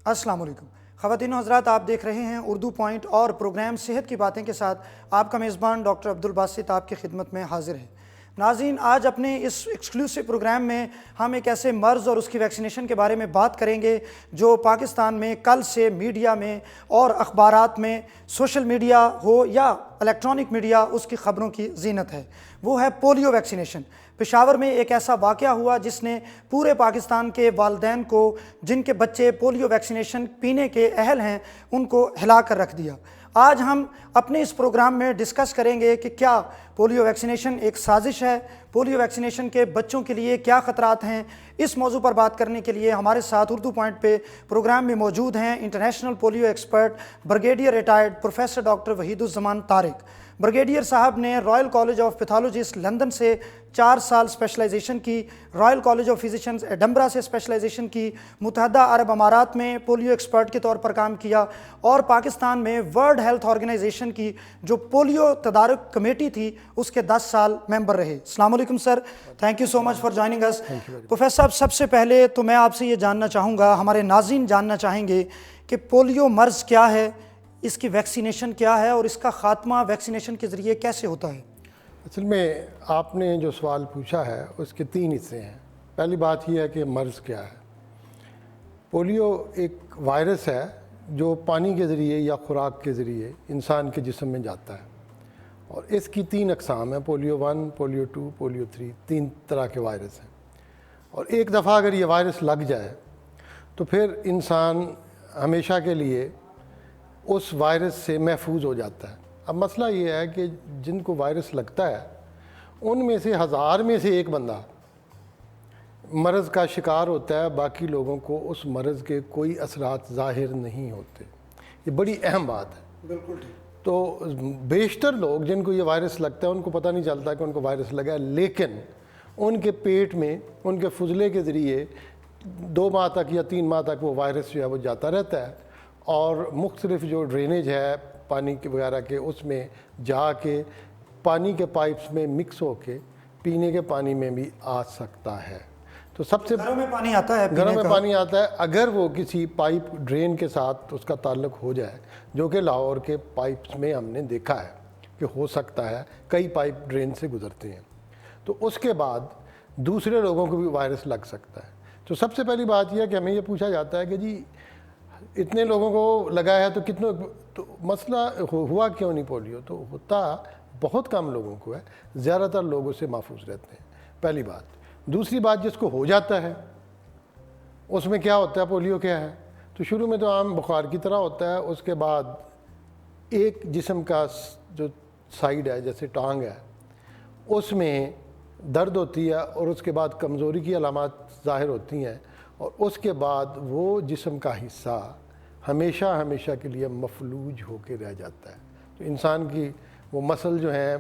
السلام علیکم خواتین و حضرات، آپ دیکھ رہے ہیں اردو پوائنٹ اور پروگرام صحت کی باتیں کے ساتھ آپ کا میزبان ڈاکٹر عبدالباسط آپ کی خدمت میں حاضر ہے۔ ناظرین، آج اپنے اس ایکسکلوسیو پروگرام میں ہم ایک ایسے مرض اور اس کی ویکسینیشن کے بارے میں بات کریں گے جو پاکستان میں کل سے میڈیا میں اور اخبارات میں، سوشل میڈیا ہو یا الیکٹرانک میڈیا، اس کی خبروں کی زینت ہے۔ وہ ہے پولیو ویکسینیشن۔ پشاور میں ایک ایسا واقعہ ہوا جس نے پورے پاکستان کے والدین کو، جن کے بچے پولیو ویکسینیشن پینے کے اہل ہیں، ان کو ہلا کر رکھ دیا۔ آج ہم اپنے اس پروگرام میں ڈسکس کریں گے کہ کیا پولیو ویکسینیشن ایک سازش ہے، پولیو ویکسینیشن کے بچوں کے لیے کیا خطرات ہیں۔ اس موضوع پر بات کرنے کے لیے ہمارے ساتھ اردو پوائنٹ پہ پروگرام میں موجود ہیں international polio expert brigadier retired professor doctor Waheed Uzzaman Tariq. Brigadier صاحب نے royal college of pathologist London سے 4 سال اسپیشلائزیشن کی، royal college of physicians Edinburgh سے اسپیشلائزیشن کی، متحدہ عرب امارات میں پولیو ایکسپرٹ کے طور پر کام کیا، اور پاکستان میں ورلڈ ہیلتھ آرگنائزیشن کی جو پولیو تدارک کمیٹی تھی اس کے 10 سال ممبر رہے۔ السلام علیکم sir, thank you so much for joining اس۔ پروفیسر صاحب، سب سے پہلے تو میں آپ سے یہ جاننا چاہوں گا، ہمارے ناظرین جاننا چاہیں گے کہ پولیو مرض کیا ہے، اس کی ویکسینیشن کیا ہے، اور اس کا خاتمہ ویکسینیشن کے ذریعے کیسے ہوتا ہے؟ اصل میں آپ نے جو سوال پوچھا ہے اس کے 3 حصے ہیں۔ پہلی بات یہ ہے کہ مرض کیا ہے۔ پولیو ایک وائرس ہے جو پانی کے ذریعے یا خوراک کے ذریعے انسان کے جسم میں جاتا ہے، اور اس کی 3 اقسام ہیں: پولیو 1، پولیو 2، پولیو 3۔ 3 طرح کے وائرس ہیں، اور ایک دفعہ اگر یہ وائرس لگ جائے تو پھر انسان ہمیشہ کے لیے اس وائرس سے محفوظ ہو جاتا ہے۔ اب مسئلہ یہ ہے کہ جن کو وائرس لگتا ہے ان میں سے 1000 میں سے ایک بندہ مرض کا شکار ہوتا ہے، باقی لوگوں کو اس مرض کے کوئی اثرات ظاہر نہیں ہوتے۔ یہ بڑی اہم بات ہے۔ بالکل۔ تو بیشتر لوگ جن کو یہ وائرس لگتا ہے ان کو پتہ نہیں چلتا کہ ان کو وائرس لگا ہے، لیکن ان کے پیٹ میں، ان کے فضلے کے ذریعے 2 ماہ تک یا 3 ماہ تک وہ وائرس جو ہے وہ جاتا رہتا ہے، اور مختلف جو ڈرینیج ہے پانی کے وغیرہ کے، اس میں جا کے پانی کے پائپس میں مکس ہو کے پینے کے پانی میں بھی آ سکتا ہے۔ تو سب سے گھروں میں پانی آتا ہے، گھروں میں پانی آتا ہے اگر وہ کسی پائپ ڈرین کے ساتھ اس کا تعلق ہو جائے، جو کہ لاہور کے پائپس میں ہم نے دیکھا ہے کہ ہو سکتا ہے، کئی پائپ ڈرین سے گزرتے ہیں، تو اس کے بعد دوسرے لوگوں کو بھی وائرس لگ سکتا ہے۔ تو سب سے پہلی بات یہ ہے کہ ہمیں یہ پوچھا جاتا ہے کہ جی اتنے لوگوں کو لگا ہے تو کتنوں، تو مسئلہ ہوا کیوں نہیں پولیو؟ تو ہوتا بہت کم لوگوں کو ہے، زیادہ تر لوگ اس سے محفوظ رہتے ہیں، پہلی بات۔ دوسری بات، جس کو ہو جاتا ہے اس میں کیا ہوتا ہے، پولیو کیا ہے؟ تو شروع میں تو عام بخار کی طرح ہوتا ہے، اس کے بعد ایک جسم کا جو سائیڈ ہے، جیسے ٹانگ ہے، اس میں درد ہوتی ہے، اور اس کے بعد کمزوری کی علامات ظاہر ہوتی ہیں، اور اس کے بعد وہ جسم کا حصہ ہمیشہ کے لیے مفلوج ہو کے رہ جاتا ہے۔ تو انسان کی وہ مسل جو ہیں،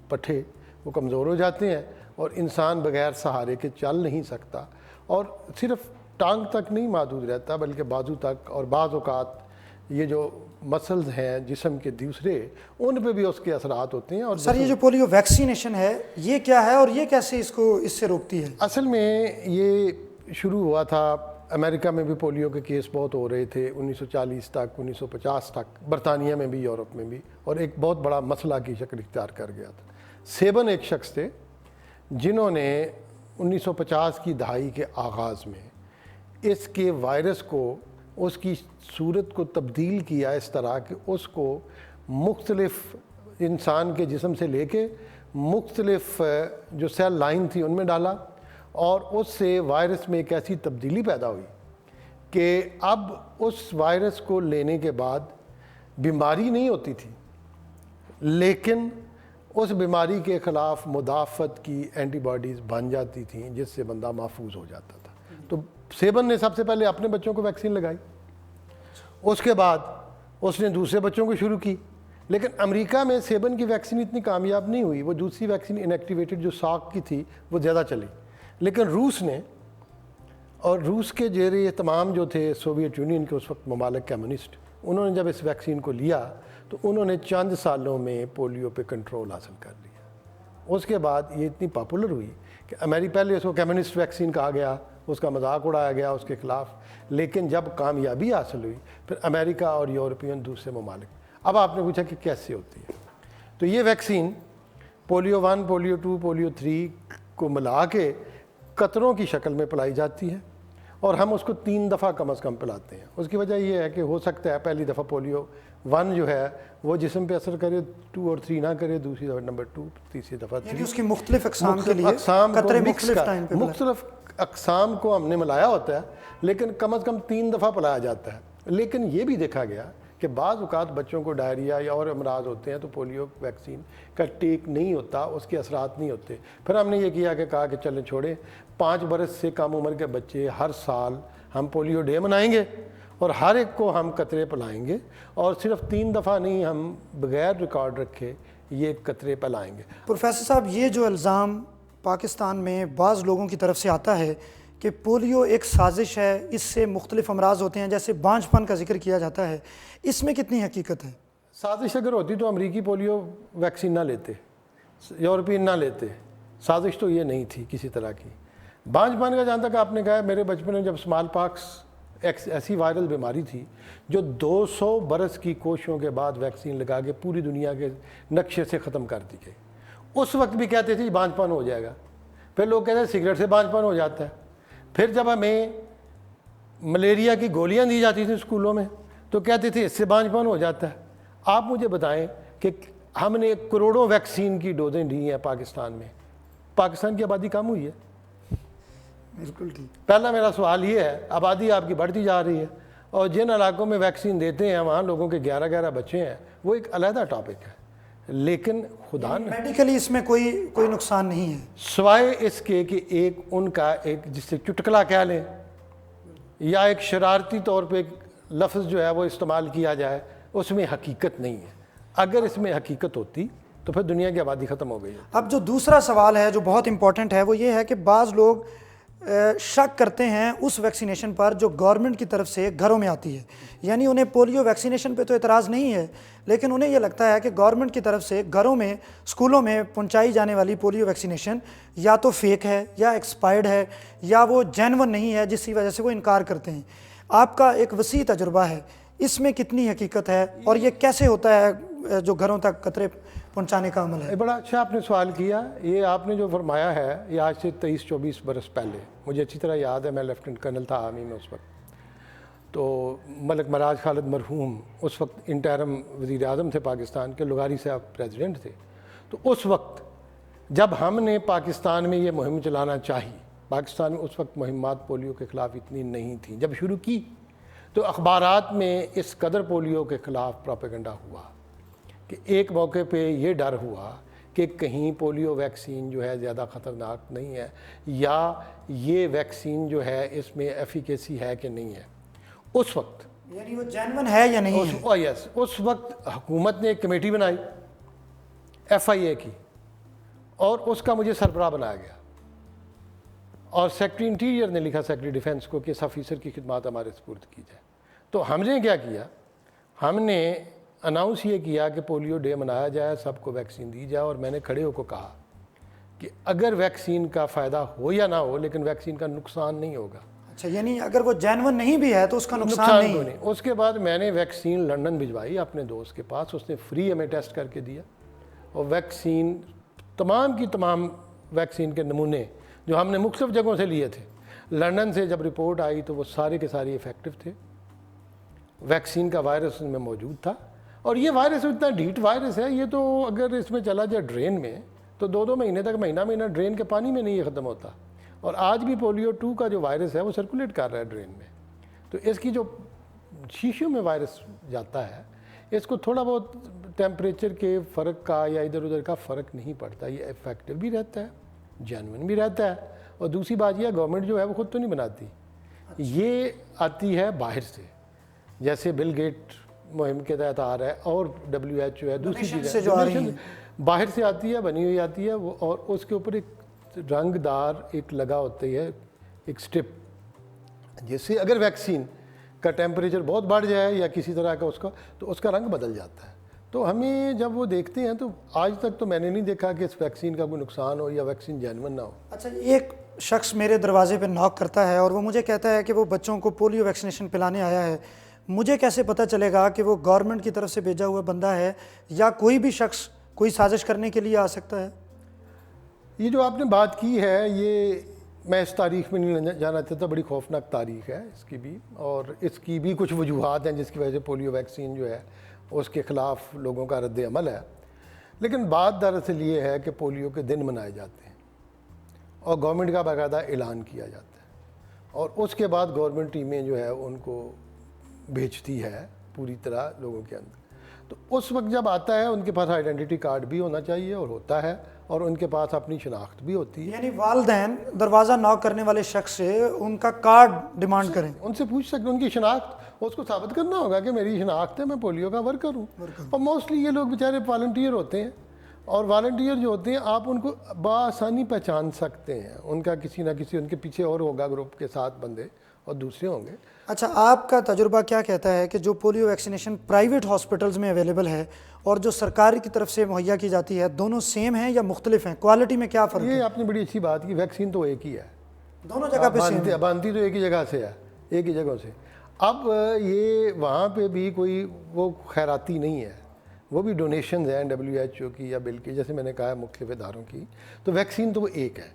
پٹھے، وہ کمزور ہو جاتے ہیں، اور انسان بغیر سہارے کے چل نہیں سکتا، اور صرف ٹانگ تک نہیں محدود رہتا بلکہ بازو تک، اور بعض اوقات یہ جو مسلز ہیں جسم کے دوسرے، ان پہ بھی اس کے اثرات ہوتے ہیں۔ اور سر، یہ جو پولیو ویکسینیشن ہے یہ کیا ہے اور یہ کیسے اس سے روکتی ہے؟ اصل میں یہ شروع ہوا تھا، امریکہ میں بھی پولیو کے کیس بہت ہو رہے تھے 1940 تک، 1950 تک، برطانیہ میں بھی، یورپ میں بھی، اور ایک بہت بڑا مسئلہ کی شکل اختیار کر گیا تھا۔ سیبن ایک شخص تھے جنہوں نے 1950 کی دہائی کے آغاز میں اس کے وائرس کو، اس کی صورت کو تبدیل کیا اس طرح کہ اس کو مختلف انسان کے جسم سے لے کے مختلف جو سیل لائن تھی ان میں ڈالا، اور اس سے وائرس میں ایک ایسی تبدیلی پیدا ہوئی کہ اب اس وائرس کو لینے کے بعد بیماری نہیں ہوتی تھی، لیکن اس بیماری کے خلاف مدافعت کی اینٹی باڈیز بن جاتی تھیں، جس سے بندہ محفوظ ہو جاتا تھا۔ تو سیبن نے سب سے پہلے اپنے بچوں کو ویکسین لگائی، اس کے بعد اس نے دوسرے بچوں کو شروع کی، لیکن امریکہ میں سیبن کی ویکسین اتنی کامیاب نہیں ہوئی، وہ دوسری ویکسین انیکٹیویٹڈ جو ساک کی تھی وہ زیادہ چلی، لیکن روس نے، اور روس کے یہ تمام جو تھے سوویت یونین کے اس وقت ممالک کمیونسٹ، انہوں نے جب اس ویکسین کو لیا تو انہوں نے چند سالوں میں پولیو پہ کنٹرول حاصل کر لیا۔ اس کے بعد یہ اتنی پاپولر ہوئی کہ پہلے اس کو کمیونسٹ ویکسین کہا گیا، اس کا مذاق اڑایا گیا اس کے خلاف، لیکن جب کامیابی حاصل ہوئی پھر امریکہ اور یورپین دوسرے ممالک. اب آپ نے پوچھا کہ کیسے ہوتی ہے، تو یہ ویکسین پولیو 1 پولیو 2 پولیو 3 کو ملا کے قطروں کی شکل میں پلائی جاتی ہے، اور ہم اس کو 3 دفعہ کم از کم پلاتے ہیں. اس کی وجہ یہ ہے کہ ہو سکتا ہے پہلی دفعہ پولیو 1 جو ہے وہ جسم پہ اثر کرے، 2 اور 3 نہ کرے، دوسری دفعہ نمبر 2، تیسری دفعہ 3. یعنی اس کی مختلف اقسام کے لیے اقسام کو قطرے مکس مختلف ٹائم پہ مختلف اقسام کو ہم نے ملایا ہوتا ہے، لیکن کم از کم 3 دفعہ پلایا جاتا ہے. لیکن یہ بھی دیکھا گیا کہ بعض اوقات بچوں کو ڈائریا یا اور امراض ہوتے ہیں تو پولیو ویکسین کا ٹیک نہیں ہوتا، اس کے اثرات نہیں ہوتے. پھر ہم نے یہ کیا کہ کہا کہ چلیں چھوڑیں، 5 برس سے کم عمر کے بچے ہر سال ہم پولیو ڈے منائیں گے اور ہر ایک کو ہم قطرے پلائیں گے، اور صرف 3 دفعہ نہیں، ہم بغیر ریکارڈ رکھے یہ قطرے پلائیں گے. پروفیسر صاحب، یہ جو الزام پاکستان میں بعض لوگوں کی طرف سے آتا ہے کہ پولیو ایک سازش ہے، اس سے مختلف امراض ہوتے ہیں، جیسے بانجھ پن کا ذکر کیا جاتا ہے، اس میں کتنی حقیقت ہے؟ سازش اگر ہوتی تو امریکی پولیو ویکسین نہ لیتے، یورپین نہ لیتے. سازش تو یہ نہیں تھی کسی طرح کی. بانجھ پن کا جہاں تک آپ نے کہا، میرے بچپن میں جب اسمال پاکس ایک ایسی وائرل بیماری تھی جو 200 برس کی کوششوں کے بعد ویکسین لگا کے پوری دنیا کے نقشے سے ختم کر دی گئی. اس وقت بھی کہتے تھے بانجھ پن ہو جائے گا، پھر لوگ کہتے ہیں سگریٹ سے بانجھ پن ہو جاتا ہے. پھر جب ہمیں ملیریا کی گولیاں دی جاتی تھیں اسکولوں میں تو کہتے تھے اس سے بانجھ پن ہو جاتا ہے. آپ مجھے بتائیں کہ ہم نے کروڑوں ویکسین کی ڈوزیں دی ہیں پاکستان میں، پاکستان کی آبادی کم ہوئی ہے؟ بالکل ٹھیک. پہلا میرا سوال یہ ہے، آبادی آپ کی بڑھتی جا رہی ہے، اور جن علاقوں میں ویکسین دیتے ہیں وہاں لوگوں کے 11 بچے ہیں، وہ ایک علیحدہ ٹاپک ہے. لیکن خدا نے میڈیکلی اس میں کوئی نقصان نہیں ہے سوائے اس کے کہ ایک ان کا ایک جس سے چٹکلا کہہ لیں یا ایک شرارتی طور پہ ایک لفظ جو ہے وہ استعمال کیا جائے، اس میں حقیقت نہیں ہے. اگر اس میں حقیقت ہوتی تو پھر دنیا کی آبادی ختم ہو گئی ہے. اب جو دوسرا سوال ہے جو بہت امپورٹنٹ ہے وہ یہ ہے کہ بعض لوگ شک کرتے ہیں اس ویکسینیشن پر جو گورنمنٹ کی طرف سے گھروں میں آتی ہے. یعنی انہیں پولیو ویکسینیشن پہ تو اعتراض نہیں ہے، لیکن انہیں یہ لگتا ہے کہ گورنمنٹ کی طرف سے گھروں میں، اسکولوں میں پہنچائی جانے والی پولیو ویکسینیشن یا تو فیک ہے یا ایکسپائرڈ ہے یا وہ جینون نہیں ہے، جس کی وجہ سے وہ انکار کرتے ہیں. آپ کا ایک وسیع تجربہ ہے، اس میں کتنی حقیقت ہے اور یہ کیسے ہوتا ہے جو گھروں تک قطرے پہنچانے کا عمل ہے؟ بڑا اچھا آپ نے سوال کیا. یہ آپ نے جو فرمایا ہے یہ آج سے 23-24 برس پہلے، مجھے اچھی طرح یاد ہے، میں لیفٹیننٹ کرنل تھا آرمی میں اس وقت. تو ملک مراج خالد مرحوم اس وقت انٹرم وزیر اعظم تھے پاکستان کے، لغاری صاحب پریزیڈنٹ تھے. تو اس وقت جب ہم نے پاکستان میں یہ مہم چلانا چاہی، پاکستان میں اس وقت مہمات پولیو کے خلاف اتنی نہیں تھیں، جب شروع کی تو اخبارات میں اس قدر پولیو کے خلاف پروپیگنڈا ہوا کہ ایک موقع پہ یہ ڈر ہوا کہ کہیں پولیو ویکسین جو ہے زیادہ خطرناک نہیں ہے، یا یہ ویکسین جو ہے اس میں ایفیکیسی ہے کہ نہیں ہے. اس وقت یعنی وہ جینون ہے یا نہیں ہے؟ یس، اس وقت حکومت نے ایک کمیٹی بنائی FIA کی، اور اس کا مجھے سربراہ بنایا گیا، اور سیکرٹری انٹیریئر نے لکھا سیکرٹری ڈیفنس کو کہ اس آفیسر کی خدمات ہمارے سپرد کی جائے. تو ہم نے کیا کیا، ہم نے اناؤنس یہ کیا کہ پولیو ڈے منایا جائے، سب کو ویکسین دی جائے، اور میں نے کھڑے ہو کو کہا کہ اگر ویکسین کا فائدہ ہو یا نہ ہو لیکن ویکسین کا نقصان نہیں ہوگا. اچھا، یعنی اگر وہ جینون نہیں بھی ہے تو اس کا نقصان نہیں ہے. اس کے بعد میں نے ویکسین لنڈن بھجوائی اپنے دوست کے پاس، اس نے فری ہمیں ٹیسٹ کر کے دیا، اور ویکسین تمام کی تمام ویکسین کے نمونے جو ہم نے مختلف جگہوں سے لیے تھے، لنڈن سے جب رپورٹ آئی تو وہ سارے کے سارے افیکٹو تھے. ویکسین کا وائرس ان میں موجود تھا، اور یہ وائرس اتنا ڈھیٹ وائرس ہے، یہ تو اگر اس میں چلا جائے ڈرین میں تو 2 مہینے تک، مہینہ ڈرین کے پانی میں نہیں یہ ختم ہوتا. اور آج بھی پولیو 2 کا جو وائرس ہے وہ سرکولیٹ کر رہا ہے ڈرین میں. تو اس کی جو شیشوں میں وائرس جاتا ہے، اس کو تھوڑا بہت ٹیمپریچر کے فرق کا یا ادھر ادھر کا فرق نہیں پڑتا، یہ افیکٹو بھی رہتا ہے، جینون بھی رہتا ہے. اور دوسری بات یہ ہے گورنمنٹ جو ہے وہ خود تو نہیں بناتی، یہ آتی ہے باہر سے، جیسے بل گیٹ مہم کے تحت آ رہا ہے، اور WHO ہے، دوسری چیزیں باہر سے آتی ہے، بنی ہوئی آتی ہے وہ، اور اس کے اوپر ایک رنگ دار ایک لگا ہوتی ہے ایک سٹرپ، جس سے اگر ویکسین کا ٹیمپریچر بہت بڑھ جائے یا کسی طرح کا اس کا، تو اس کا رنگ بدل جاتا ہے. تو ہمیں جب وہ دیکھتے ہیں تو آج تک تو میں نے نہیں دیکھا کہ اس ویکسین کا کوئی نقصان ہو یا ویکسین جینون نہ ہو. اچھا، ایک شخص میرے دروازے پہ ناک کرتا ہے اور وہ مجھے کہتا ہے کہ وہ بچوں کو پولیو ویکسینیشن پلانے آیا ہے، مجھے کیسے پتہ چلے گا کہ وہ گورنمنٹ کی طرف سے بھیجا ہوا بندہ ہے یا کوئی بھی شخص کوئی سازش کرنے کے لیے آ سکتا ہے؟ یہ جو آپ نے بات کی ہے، یہ میں اس تاریخ میں نہیں جانا چاہتا، بڑی خوفناک تاریخ ہے اس کی بھی، اور اس کی بھی کچھ وجوہات ہیں جس کی وجہ سے پولیو ویکسین جو ہے اس کے خلاف لوگوں کا رد عمل ہے۔ لیکن بات دراصل یہ ہے کہ پولیو کے دن منائے جاتے ہیں اور گورنمنٹ کا باقاعدہ اعلان کیا جاتا ہے، اور اس کے بعد گورنمنٹ ٹیمیں جو ہے ان کو بھیجتی ہے پوری طرح لوگوں کے اندر۔ تو اس وقت جب آتا ہے ان کے پاس آئیڈینٹی کارڈ بھی ہونا چاہیے اور ہوتا ہے، اور ان کے پاس اپنی شناخت بھی ہوتی ہے۔ یعنی والدین دروازہ ناک کرنے والے شخص سے ان کا کارڈ ڈیمانڈ کریں، ان سے پوچھ سکتے ہیں ان کی شناخت، اس کو ثابت کرنا ہوگا کہ میری شناخت ہے، میں پولیو کا ورکر ہوں۔ اور موسٹلی یہ لوگ بیچارے والنٹیئر ہوتے ہیں، اور والنٹیئر جو ہوتے ہیں آپ ان کو بآسانی پہچان سکتے ہیں، ان کا کسی نہ کسی ان کے پیچھے اور ہوگا گروپ کے ساتھ بندے، اور دوسرے ہوں گے۔ اچھا، آپ کا تجربہ کیا کہتا ہے کہ جو پولیو ویکسینیشن پرائیویٹ ہاسپٹلز میں اویلیبل ہے اور جو سرکاری کی طرف سے مہیا کی جاتی ہے، دونوں سیم ہیں یا مختلف ہیں؟ کوالٹی میں کیا فرق ہے؟ یہ آپ نے بڑی اچھی بات کی، ویکسین تو ایک ہی ہے، دونوں جگہ پہ سیم ہے؟ بانتی تو ایک ہی جگہ سے ہے، ایک ہی جگہ سے۔ اب یہ وہاں پہ بھی کوئی وہ خیراتی نہیں ہے، وہ بھی ڈونیشنز ہیں WHO کی یا بل کی، جیسے میں نے کہا ہے مختلف اداروں کی، تو ویکسین تو وہ ایک ہے۔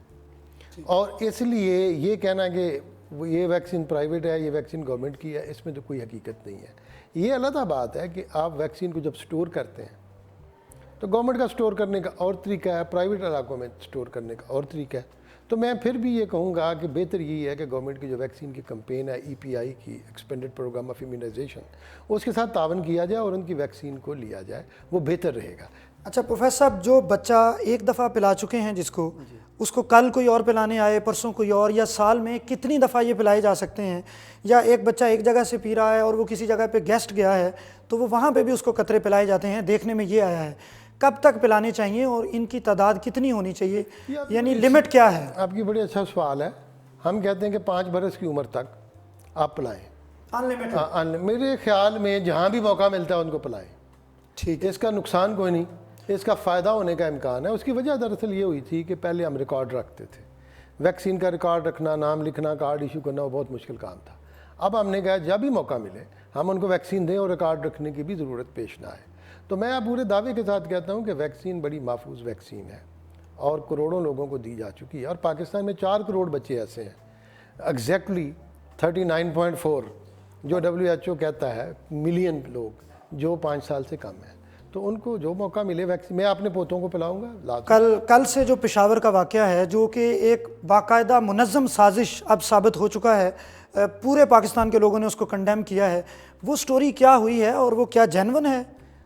اور اس لیے یہ کہنا کہ یہ ویکسین پرائیویٹ ہے، یہ ویکسین گورنمنٹ کی ہے، اس میں تو کوئی حقیقت نہیں ہے۔ یہ علیحدہ بات ہے کہ آپ ویکسین کو جب سٹور کرتے ہیں تو گورنمنٹ کا سٹور کرنے کا اور طریقہ ہے، پرائیویٹ علاقوں میں سٹور کرنے کا اور طریقہ ہے۔ تو میں پھر بھی یہ کہوں گا کہ بہتر یہی ہے کہ گورنمنٹ کی جو ویکسین کی کمپین ہے EPI کی، ایکسپینڈڈ پروگرام آف امیونائزیشن، اس کے ساتھ تعاون کیا جائے اور ان کی ویکسین کو لیا جائے، وہ بہتر رہے گا۔ اچھا پروفیسر صاحب، جو بچہ ایک دفعہ پلا چکے ہیں جس کو، اس کو کل کوئی اور پلانے آئے، پرسوں کوئی اور، یا سال میں کتنی دفعہ یہ پلائے جا سکتے ہیں؟ یا ایک بچہ ایک جگہ سے پی رہا ہے اور وہ کسی جگہ پہ گیسٹ گیا ہے تو وہ وہاں پہ بھی اس کو قطرے پلائے جاتے ہیں؟ دیکھنے میں یہ آیا ہے، کب تک پلانے چاہیے اور ان کی تعداد کتنی ہونی چاہیے، یعنی لمٹ کیا ہے؟ آپ کی بڑی اچھا سوال ہے۔ ہم کہتے ہیں کہ 5 برس کی عمر تک آپ پلائیں، میرے خیال میں جہاں بھی موقع ملتا ہے ان کو پلائیں۔ ٹھیک ہے، اس کا نقصان کوئی نہیں، اس کا فائدہ ہونے کا امکان ہے۔ اس کی وجہ دراصل یہ ہوئی تھی کہ پہلے ہم ریکارڈ رکھتے تھے، ویکسین کا ریکارڈ رکھنا، نام لکھنا، کارڈ ایشو کرنا، وہ بہت مشکل کام تھا۔ اب ہم نے کہا جب بھی موقع ملے ہم ان کو ویکسین دیں اور ریکارڈ رکھنے کی بھی ضرورت پیش نہ آئے۔ تو میں پورے دعوے کے ساتھ کہتا ہوں کہ ویکسین بڑی محفوظ ویکسین ہے اور کروڑوں لوگوں کو دی جا چکی ہے، اور پاکستان میں 4 کروڑ بچے ایسے ہیں، ایگزیکٹلی 39.4 جو WHO کہتا ہے ملین لوگ جو 5 سال سے کم ہیں، تو ان کو جو موقع ملے ویکسین، میں اپنے پوتوں کو پلاؤں گا لازم۔ کل سے جو پشاور کا واقعہ ہے، جو کہ ایک باقاعدہ منظم سازش اب ثابت ہو چکا ہے، پورے پاکستان کے لوگوں نے اس کو کنڈیم کیا ہے، وہ سٹوری کیا ہوئی ہے اور وہ کیا جینون ہے؟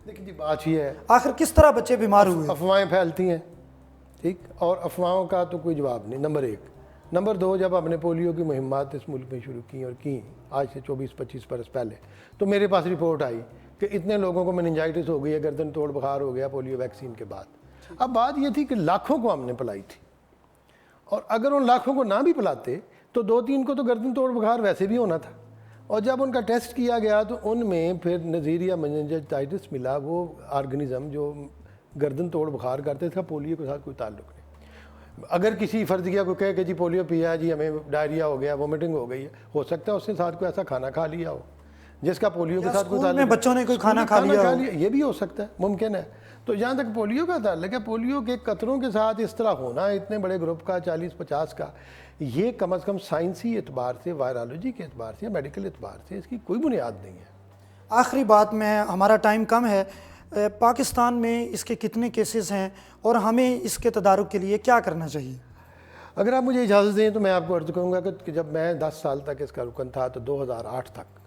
دیکھیں جی، بات یہ ہے آخر کس طرح بچے بیمار ہوئے؟ افواہیں پھیلتی ہیں، ٹھیک، اور افواہوں کا تو کوئی جواب نہیں، نمبر 1۔ نمبر 2، جب ہم نے پولیو کی مہمات اس ملک میں شروع کی اور کی آج سے 24-25 برس پہلے، تو میرے پاس رپورٹ آئی کہ اتنے لوگوں کو میننجائٹس ہو گئی ہے، گردن توڑ بخار ہو گیا پولیو ویکسین کے بعد۔ اب بات یہ تھی کہ لاکھوں کو ہم نے پلائی تھی، اور اگر ان لاکھوں کو نہ بھی پلاتے تو 2-3 کو تو گردن توڑ بخار ویسے بھی ہونا تھا، اور جب ان کا ٹیسٹ کیا گیا تو ان میں پھر نزیریا میننجائٹس ملا، وہ آرگنزم جو گردن توڑ بخار کرتے تھا، پولیو کے ساتھ کوئی تعلق نہیں۔ اگر کسی فرضیہ کو کہے کہ جی پولیو پیا ہے، جی ہمیں ڈائریا ہو گیا، وومٹنگ ہو گئی ہے، ہو سکتا ہے اس نے ساتھ کوئی ایسا کھانا کھا لیا ہو جس کا پولیو کے ساتھ کوئی تعلق میں بچوں نے کوئی کھانا کھا لیا ہو، یہ بھی ہو سکتا ہے، ممکن ہے۔ تو جہاں تک پولیو کا تعلق ہے، پولیو کے قطروں کے ساتھ اس طرح ہونا اتنے بڑے گروپ کا 40-50 کا، یہ کم از کم سائنسی اعتبار سے، وائرالوجی کے اعتبار سے، میڈیکل اعتبار سے اس کی کوئی بنیاد نہیں ہے۔ آخری بات میں، ہمارا ٹائم کم ہے، پاکستان میں اس کے کتنے کیسز ہیں اور ہمیں اس کے تدارک کے لیے کیا کرنا چاہیے؟ اگر آپ مجھے اجازت دیں تو میں آپ کو عرض کروں گا کہ جب میں 10 سال تک اس کا رکن تھا تو 2008 تک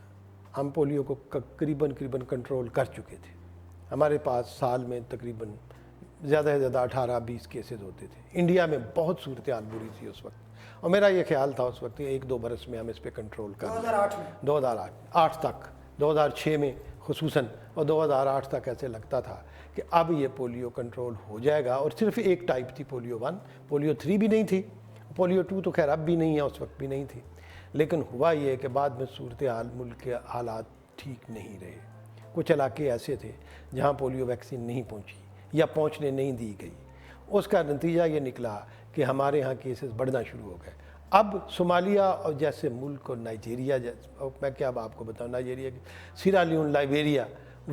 ہم پولیو کو قریباً کنٹرول کر چکے تھے۔ ہمارے پاس سال میں تقریباً زیادہ سے زیادہ 18-20 کیسز ہوتے تھے۔ انڈیا میں بہت صورتحال بری تھی اس وقت، اور میرا یہ خیال تھا اس وقت 1-2 برس میں ہم اس پہ کنٹرول کر لیں۔ 2008 تک، 2006 میں خصوصاً، اور 2008 تک ایسے لگتا تھا کہ اب یہ پولیو کنٹرول ہو جائے گا، اور صرف ایک ٹائپ تھی پولیو 1، پولیو 3 بھی نہیں تھی، پولیو 2 تو خیر اب بھی نہیں ہے، اس وقت بھی نہیں تھی۔ لیکن ہوا یہ کہ بعد میں صورتحال ملک کے حالات ٹھیک نہیں رہے، کچھ علاقے ایسے تھے جہاں پولیو ویکسین نہیں پہنچی یا پہنچنے نہیں دی گئی۔ اس کا نتیجہ یہ نکلا کہ ہمارے ہاں کیسز بڑھنا شروع ہو گئے. اب صومالیہ اور جیسے ملک اور نائجیریا میں کیا اب آپ کو بتاؤں, نائجیریا کی سیرا لیون, لائبیریا,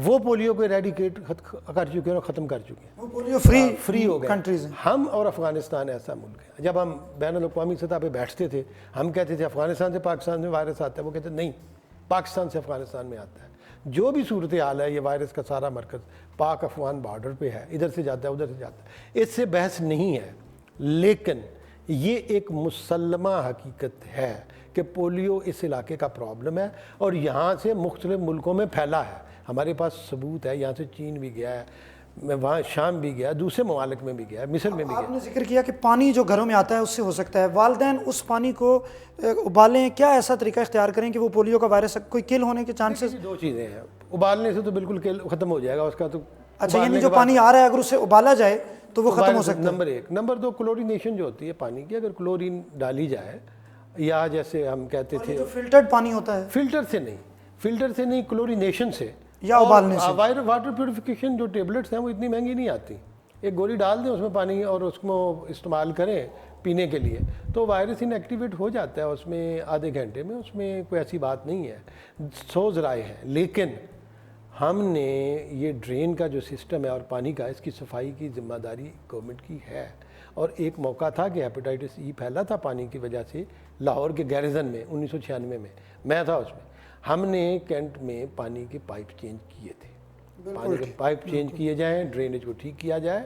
وہ پولیو کو ایریڈیکیٹ کر چکے ہیں اور ختم کر چکے ہیں, وہ پولیو فری ہو گئے کنٹریز ہیں. ہم اور افغانستان ایسا ملک ہے, جب ہم بین الاقوامی سطح پہ بیٹھتے تھے ہم کہتے تھے افغانستان سے پاکستان میں وائرس آتا ہے, وہ کہتے نہیں پاکستان سے افغانستان میں آتا ہے. جو بھی صورتحال ہے یہ وائرس کا سارا مرکز پاک افغان بارڈر پہ ہے, ادھر سے جاتا ہے ادھر سے جاتا ہے, اس سے بحث نہیں ہے. لیکن یہ ایک مسلمہ حقیقت ہے کہ پولیو اس علاقے کا پرابلم ہے اور یہاں سے مختلف ملکوں میں پھیلا ہے. ہمارے پاس ثبوت ہے, یہاں سے چین بھی گیا ہے, وہاں شام بھی گیا, دوسرے ممالک میں بھی گیا, مصر میں بھی گیا. آپ نے ذکر کیا کہ پانی جو گھروں میں آتا ہے اس سے ہو سکتا ہے, والدین اس پانی کو ابالیں, کیا ایسا طریقہ اختیار کریں کہ وہ پولیو کا وائرس کوئی کل ہونے کے چانسز؟ دو چیزیں ہیں, ابالنے سے تو بالکل ختم ہو جائے گا اس کا تو. اچھا, یعنی جو پانی آ رہا ہے اگر اسے ابالا جائے تو وہ ختم ہو سکتا ہے. نمبر 1. نمبر 2, کلورینیشن جو ہوتی ہے پانی کی, اگر کلورین ڈالی جائے یا جیسے ہم کہتے تھے جو فلٹرڈ پانی ہوتا ہے, فلٹر سے نہیں کلورینیشن سے یا ابالنے سے. واٹر پیوریفیکیشن جو ٹیبلٹس ہیں وہ اتنی مہنگی نہیں آتی, ایک گولی ڈال دیں اس میں پانی اور اس کو استعمال کریں پینے کے لیے تو وائرس ان ایکٹیویٹ ہو جاتا ہے اس میں آدھے گھنٹے میں, اس میں کوئی ایسی بات نہیں ہے. 100 ذرائع ہیں, لیکن ہم نے یہ ڈرین کا جو سسٹم ہے اور پانی کا, اس کی صفائی کی ذمہ داری گورنمنٹ کی ہے. اور ایک موقع تھا کہ ہیپیٹائٹس ای پھیلا تھا پانی کی وجہ سے لاہور کے گیریزن میں 1996 میں تھا اس میں. ہم نے کینٹ میں پانی کے پائپ چینج کیے تھے, پانی کے پائپ چینج کیے جائیں, ڈرینیج کو ٹھیک کیا جائے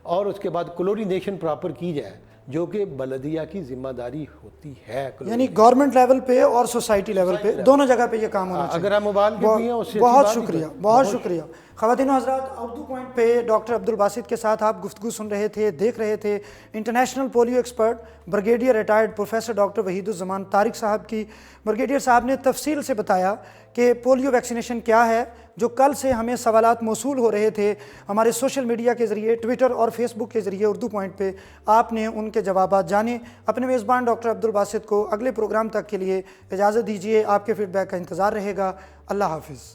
اور اس کے بعد کلورینیشن پراپر کی جائے جو کہ بلدیہ کی ذمہ داری ہوتی ہے. یعنی گورنمنٹ لیول پہ اور سوسائٹی لیول پہ دونوں جگہ پہ یہ کام ہونا چاہیے. اگر ہم ابال کے پیئیں اس سے بہت شکریہ, بہت شکریہ. خواتین و حضرات, اردو پوائنٹ پہ ڈاکٹر عبدالباسط کے ساتھ آپ گفتگو سن رہے تھے, دیکھ رہے تھے international polio expert brigadier retired professor doctor Waheed Uzzaman Tariq صاحب کی. بریگیڈیئر صاحب نے تفصیل سے بتایا کہ پولیو ویکسینیشن کیا ہے. جو کل سے ہمیں سوالات موصول ہو رہے تھے ہمارے سوشل میڈیا کے ذریعے, ٹویٹر اور فیس بک کے ذریعے اردو پوائنٹ پہ, آپ نے ان کے جوابات جانے. اپنے میزبان ڈاکٹر عبدالباسط کو اگلے پروگرام تک کے لیے اجازت دیجیے, آپ کے فیڈ بیک کا انتظار رہے گا. اللہ حافظ.